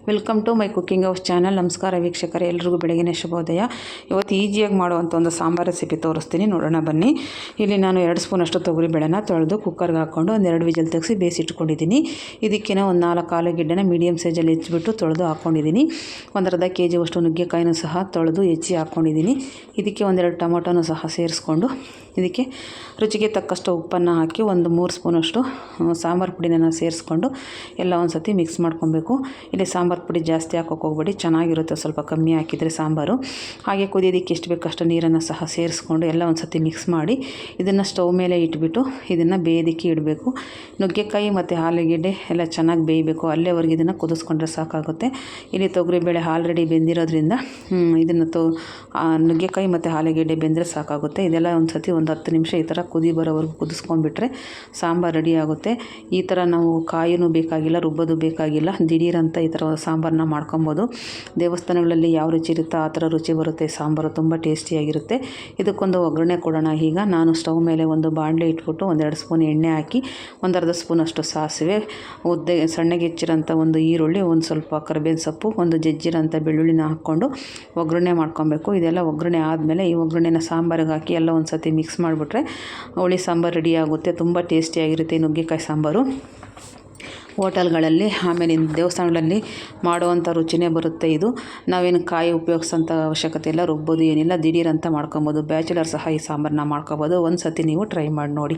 Welcome to my cooking house channel. ನಮಸ್ಕಾರ ವೀಕ್ಷಕರೇ, ಎಲ್ರಿಗೂ ಬೆಳಗಿನ ಶುಭೋದಯ. ಇವತ್ತು ಈಜಿಯಾಗಿ ಮಾಡುವಂಥ ಒಂದು ಸಾಂಬಾರು ರೆಸಿಪಿ ತೋರಿಸ್ತೀನಿ, ನೋಡೋಣ ಬನ್ನಿ. ಇಲ್ಲಿ ನಾನು 2 ಸ್ಪೂನಷ್ಟು ತೊಗರಿ ಬೇಳೆನ ತೊಳೆದು ಕುಕ್ಕರ್ಗೆ ಹಾಕ್ಕೊಂಡು 2 ವಿಜಲ್ ತೆಗೆಸಿ ಬೇಯಿಸಿಟ್ಕೊಂಡಿದ್ದೀನಿ. ಇದಕ್ಕೆ ಒಂದು 4 ಆಲೂಗೆಡ್ಡೆನ ಮೀಡಿಯಮ್ ಸೈಜಲ್ಲಿ ಹೆಚ್ಚಿಬಿಟ್ಟು ತೊಳೆದು ಹಾಕ್ಕೊಂಡಿದ್ದೀನಿ. 1/2 kg ನುಗ್ಗೆಕಾಯಿನೂ ಸಹ ತೊಳೆದು ಹೆಚ್ಚಿ ಹಾಕ್ಕೊಂಡಿದ್ದೀನಿ. ಇದಕ್ಕೆ 2 ಟೊಮೊಟೊನೂ ಸಹ ಸೇರಿಸ್ಕೊಂಡು ಇದಕ್ಕೆ ರುಚಿಗೆ ತಕ್ಕಷ್ಟು ಉಪ್ಪನ್ನು ಹಾಕಿ 3 ಸ್ಪೂನಷ್ಟು ಸಾಂಬಾರು ಪುಡಿನ ಸೇರಿಸ್ಕೊಂಡು ಎಲ್ಲ ಒಂದು ಸತಿ ಮಿಕ್ಸ್ ಮಾಡ್ಕೊಬೇಕು. ಇಲ್ಲಿ ಸಾಂಬಾರು ಪುಡಿ ಜಾಸ್ತಿ ಹಾಕೋಕೆ ಹೋಗ್ಬೇಡಿ, ಚೆನ್ನಾಗಿರುತ್ತೆ, ಸ್ವಲ್ಪ ಕಮ್ಮಿ ಹಾಕಿದರೆ ಸಾಂಬಾರು. ಹಾಗೆ ಕುದಿಯೋದಕ್ಕೆ ಎಷ್ಟು ಬೇಕಷ್ಟು ನೀರನ್ನು ಸಹ ಸೇರಿಸ್ಕೊಂಡು ಎಲ್ಲ ಒಂದು ಸತಿ ಮಿಕ್ಸ್ ಮಾಡಿ ಇದನ್ನು ಸ್ಟವ್ ಮೇಲೆ ಇಟ್ಬಿಟ್ಟು ಇದನ್ನು ಬೇಯೋದಕ್ಕೆ ಇಡಬೇಕು. ನುಗ್ಗೆಕಾಯಿ ಮತ್ತು ಆಲೂಗೆಡ್ಡೆ ಎಲ್ಲ ಚೆನ್ನಾಗಿ ಬೇಯಬೇಕು, ಅಲ್ಲೇವರೆಗೆ ಇದನ್ನು ಕುದಿಸ್ಕೊಂಡ್ರೆ ಸಾಕಾಗುತ್ತೆ. ಇಲ್ಲಿ ತೊಗರಿಬೇಳೆ ಆಲ್ರೆಡಿ ಬೆಂದಿರೋದ್ರಿಂದ ಇದನ್ನು ನುಗ್ಗೆಕಾಯಿ ಮತ್ತು ಆಲೂಗೆಡ್ಡೆ ಬೆಂದರೆ ಸಾಕಾಗುತ್ತೆ. ಇದೆಲ್ಲ ಒಂದು ಸತಿ 10 ನಿಮಿಷ ಈ ಥರ ಕುದಿ ಬರೋವರೆಗೂ ಕುದಿಸ್ಕೊಂಡ್ಬಿಟ್ರೆ ಸಾಂಬಾರು ರೆಡಿ ಆಗುತ್ತೆ. ಈ ಥರ ನಾವು ಕಾಯಿನೂ ಬೇಕಾಗಿಲ್ಲ, ರುಬ್ಬೋದು ಬೇಕಾಗಿಲ್ಲ, ದಿಢೀರಂತ ಈ ಥರ ಸಾಂಬಾರನ್ನ ಮಾಡ್ಕೊಬೋದು. ದೇವಸ್ಥಾನಗಳಲ್ಲಿ ಯಾವ ರುಚಿ ಇರುತ್ತೋ ಆ ಥರ ರುಚಿ ಬರುತ್ತೆ. ಸಾಂಬಾರು ತುಂಬ ಟೇಸ್ಟಿಯಾಗಿರುತ್ತೆ. ಇದಕ್ಕೊಂದು ಒಗ್ಗರಣೆ ಕೊಡೋಣ. ಈಗ ನಾನು ಸ್ಟವ್ ಮೇಲೆ ಒಂದು ಬಾಣಲೆ ಇಟ್ಬಿಟ್ಟು 2 ಸ್ಪೂನ್ ಎಣ್ಣೆ ಹಾಕಿ 1/2 ಸ್ಪೂನಷ್ಟು ಸಾಸಿವೆ, ಸಣ್ಣಗೆ ಹೆಚ್ಚಿರೋಂಥ ಒಂದು ಈರುಳ್ಳಿ, ಒಂದು ಸ್ವಲ್ಪ ಕರಿಬೇವಿನ ಸೊಪ್ಪು, ಒಂದು ಜಜ್ಜಿರೋಂಥ ಬೆಳ್ಳುಳ್ಳಿನ ಹಾಕ್ಕೊಂಡು ಒಗ್ಗರಣೆ ಮಾಡ್ಕೊಬೇಕು. ಇದೆಲ್ಲ ಒಗ್ಗರಣೆ ಆದಮೇಲೆ ಈ ಒಗ್ಗರಣೆನ ಸಾಂಬಾರಿಗೆ ಹಾಕಿ ಎಲ್ಲ ಒಂದು ಸತಿ ಮಿಕ್ಸ್ ಮಾಡಿಬಿಟ್ರೆ ಹುಳಿ ಸಾಂಬಾರು ರೆಡಿ ಆಗುತ್ತೆ. ತುಂಬ ಟೇಸ್ಟಿಯಾಗಿರುತ್ತೆ ನುಗ್ಗೆಕಾಯಿ ಸಾಂಬಾರು. ಹೋಟೆಲ್ಗಳಲ್ಲಿ ಆಮೇಲೆ ದೇವಸ್ಥಾನಗಳಲ್ಲಿ ಮಾಡುವಂಥ ರುಚಿನೇ ಬರುತ್ತೆ ಇದು. ನಾವೇನು ಕಾಯಿ ಉಪಯೋಗಿಸೋಂಥ ಅವಶ್ಯಕತೆ ಇಲ್ಲ, ರುಬ್ಬೋದು ಏನಿಲ್ಲ, ದಿಢೀರಂತ ಮಾಡ್ಕೊಬೋದು. ಬ್ಯಾಚುಲರ್ ಸಹ ಈ ಸಾಂಬಾರನ್ನ ಮಾಡ್ಕೊಬೋದು. ಒಂದು ಸತಿ ನೀವು ಟ್ರೈ ಮಾಡಿ ನೋಡಿ.